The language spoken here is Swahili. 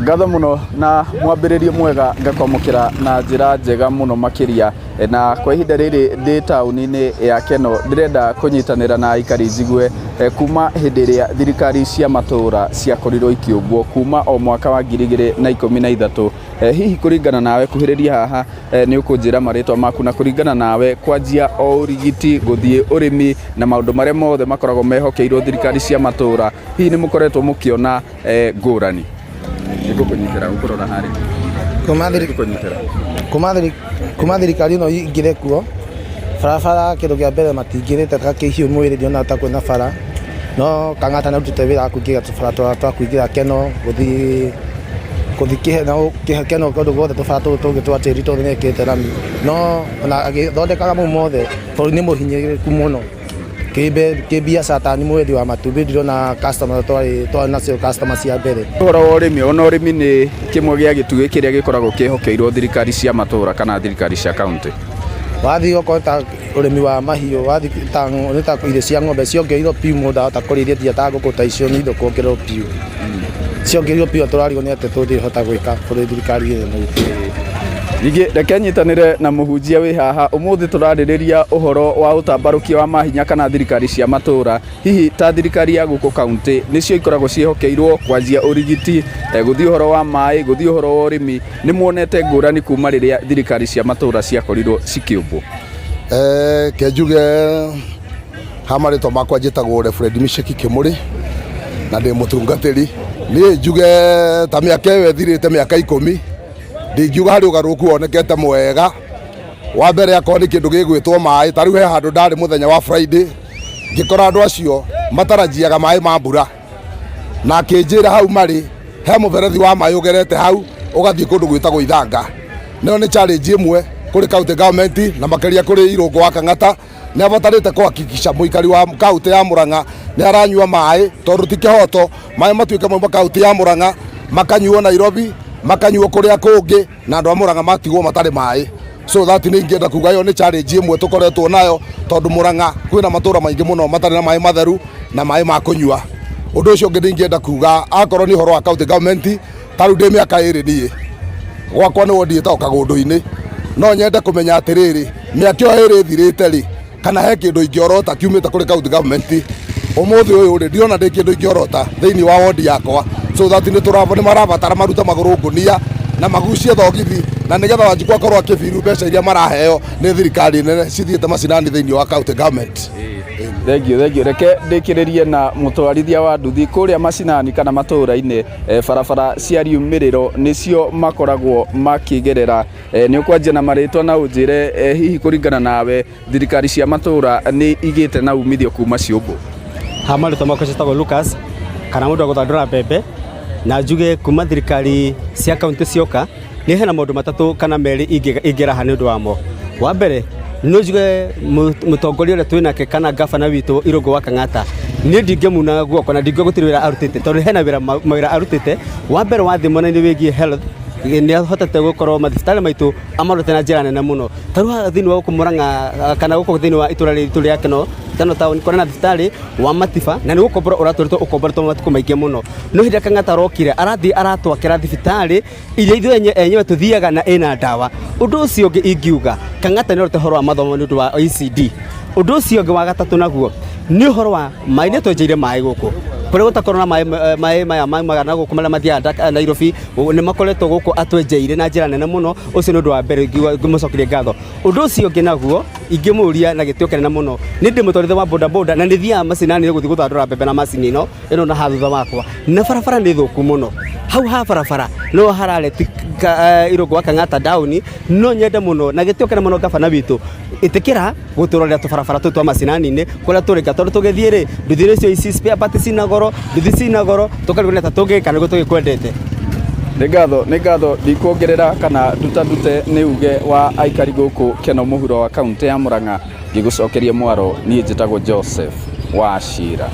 Ngatho muno na mwambĩrĩrie mwega ngakwamũkĩra na njĩra njega muno makĩria na kwa ihinda rĩrĩ ndĩ taũni-inĩ ya Keno ndĩrenda kũnyitanĩra na aikari njigue kuma hĩndĩ ĩrĩa thirikari cia matũũra ciakorirwo ikĩũmbwo kuma o mwaka wa 2013. Hihi kũringana nawe kuhĩrĩria haha nĩ ũkũnjĩra marĩtwa maku na kũringana nawe kwanjia o ũrigiti gũthiĩ ũrĩmi na maũndũ marĩa mothe makoragwo mehokeirwo thirikari cia matũũra, hihi nĩ mũkoretwo mũkĩona ngũrani? Nĩngũkũnyitĩra ũkũrora harĩ kuma thirikari ĩno ingĩre kuo barabara kĩndũ kĩa mbere matingĩrĩte ta kĩhiũ mwĩrĩ ndiona ta kwĩna bara no Kang'ata nĩrutĩte wĩra wa kũingĩra tũbara twa kũingĩra Keno gũthiĩ Keno kũndũ guothe tũbara tũtũ tũngĩ twa tĩri tũrĩ nĩkĩte rami no ona agĩthondekaga mau mothe bũrũri nĩ mũhinyĩrĩrĩku mũno kĩbiacara ta nĩ mwethi wa matumbĩ ndirona customer twarĩ nacio customer cia mbere. Ũhoro wa ũrĩmi, ona ũrĩmi nĩ kĩmwe gĩa gĩtugĩ kĩrĩa gĩkoragwo kĩhokeirwo thirikari cia matũũra kana thirikari cia kaunti. Wathiĩ okorwo ta ũrĩmi wa mahiũ wathiĩ ta irio cia ng'ombe ciongereirwo piũ mũndũ ahota kũrĩithia ta ngũkũ ta icio nĩ indo kuongererwo piũ ciongereirwo piũ tũrarigwo nĩ atĩ tũngĩhota gwĩka bũrũri thirikari ĩno. Ningĩ reke nyitanĩre na mũhunjia wĩ haha ũmũthĩ tũrarĩrĩria ũhoro wa ũtambarũkia wa mahinya kana thirikari cia matũũra. Hihi ta thirikari ya gũkũ kaunti nĩcio ikoragwo ciĩhokeirwo kwanjia ũrigiti, gũthiĩ ũhoro wa maĩ, gũthiĩ ũhoro wa ũrĩmi, nĩ muonete ngũrani kuma rĩrĩa thirikari cia matũũra ciakorirwo cikĩũmbwo? Kenjuge ha marĩtwa makwa njĩtagwo Reverend Miceki Kĩmũrĩ na ndĩ mũtungatĩri. Niĩ njuge ta mĩaka ĩyo ĩthirĩte mĩaka 10 ndingiuga harĩ ũgarũrũku wonekete mwega. Wa mbere akorwo nĩ kĩndũ gĩgwĩtwo maĩ, ta rĩu he handũ ndarĩ mũthenya wa Friday ngĩkora andũ acio matarajiaga maĩ ma mbura na akĩnjĩra hau marĩ he mũberethi wa maĩ ũgerete hau ũgathiĩ kũndũ gwĩtagwo Ithanga. Nĩyo nĩ challenge ĩmwe kũrĩ county government na makĩria kũrĩ Irũngũ wa Kang'ata. Nĩ abatarĩte kũhakikisha mũikari wa kaunti ya Mũrang'a nĩ aranyua maĩ tondũ ti kĩhoto maĩ matuĩke mauma kaunti ya Mũrang'a makanyuo Nairobi makanyuo kũrĩa kũngĩ na andũ a Mũrang'a matigwo matarĩ maĩ. So that nĩ ingĩenda kuga yo nĩ challenge ĩmwe tũkoretwo nayo tondũ Mũrang'a kwĩna matũũra maingĩ mũno matarĩ na maĩ matheru na maĩ ma kũnyua. Ũndũ ũcio ũngĩ ingĩenda kuga akorwo nĩ ũhoro wa county government ta rĩu ndĩ mĩaka 2 niĩ gwakwa nĩ wondiĩte o Kagũndũ-inĩ no nyende kũmenya atĩrĩrĩ mĩaka ĩyo 2 ĩthirĩte rĩ kana he kĩndũ ingĩorota kiumĩte kũrĩ county government ũmũthĩ ũyũ rĩ ndiona ndĩ kĩndũ ingĩorota thĩinĩ wa wondi yakwa. So that nĩ marabatara maruta magũrũ ngũnia na magucie thogithi na nĩgetha Wanjikũ akorwo akĩbiru mbeca iria maraheo nĩ thirikari nene cithiĩte macinani thĩinĩ wa county government. Thank you. Reke ndĩkĩrĩrie na mũtwarithia wa nduthi kũrĩa macinani kana matũũra-inĩ barabara cia riumĩrĩro nĩcio makoragwo makĩgerera. Nĩ ũkwanjia na marĩtwa na ũnjĩre hihi kũringana nawe thirikari cia matũũra nĩ igĩte na umithio kuma ciũmbũ? Ha marĩtwa makwa njĩtagwo Lucas kana mũndũ wa gũthandũra mbembe na njuge kuma thirikari cia kaunti cioka nĩ hena maũndũ matatũ kana merĩ ingĩraha nĩ ũndũ wamo. Wa mbere no njuge mũtongoria ũrĩa twĩnake kana gavana witũ Irũngũ wa Kang'ata niĩ ndingĩmuna guoko na ndingĩuga gũtirĩ wĩra arutĩte tondũ hena wĩra arutĩte. Wa mbere wa thĩ mwena-inĩ wĩgiĩ health nĩ ahotete gũkorwo mathibitarĩ maitũ amarutĩte na njĩra nene mũno. Ta rĩu thĩinĩ wa gũkũ Mũrang'a kana gũkũ thĩinĩ wa itũũra rĩtũ rĩa Keno Keno town kũrĩ na thibitarĩ wa Matiba na nĩ gũkombora ũratũrĩtwo ũkomboretwo matukũ maingĩ mũno. No hĩndĩ Kang'ata arokire arathiĩ aratwakĩra thibitarĩ iria ithuĩ enyewe tũthiaga na ĩna ndawa. Ũndũ ũcio ũngĩ ingiuga Kang'ata nĩ ũrute ũhoro wa mathomo nĩ ũndũ wa ECD. Ũndũ ũcio ũngĩ wa gatatũ naguo nĩ ũhoro wa maĩ nĩ twenjeire maĩ gũkũ kũrĩa gũtakorwo na maĩ maya magana gũkũ marĩa mathiaga Nairobi nĩ makoretwo gũkũ atwenjeire na njĩra nene mũno. Ũcio nĩ ũndũ wa mbere ngĩmũcokeria ngatho. Ũndũ ũcio ũngĩ naguo ingĩmũria na gĩtĩo kĩnene mũno nĩ ndĩ mũtwarithia wa bodaboda na nĩ thiaga macinani gũthiĩ gũthandũra mbembe na macini ĩno na ha thutha wakwa na barabara nĩ thũku mũno. Hau ha barabara no harareti Irũngũ wa Kang'ata down no nyende mũno na gĩtĩo kĩnene mũno gavana witũ ĩtĩkĩra gũtũrorera tũbarabara tũtũ twa macinani-inĩ kũrĩa tũrĩka tondũ tũgĩthiĩ rĩ nduthi icio ici spare parts cina goro nduthi cina goro tũkarigwo ta tũngĩka nĩguo tũgĩkwendete. Nĩ ngatho ndikuongerera kana ndute nĩ uge wa aikari gũkũ Keno mũhuro wa kaunti ya Mũrang'a ngĩgũcokeria mwaro niĩ njĩtagwo Joseph Wachira.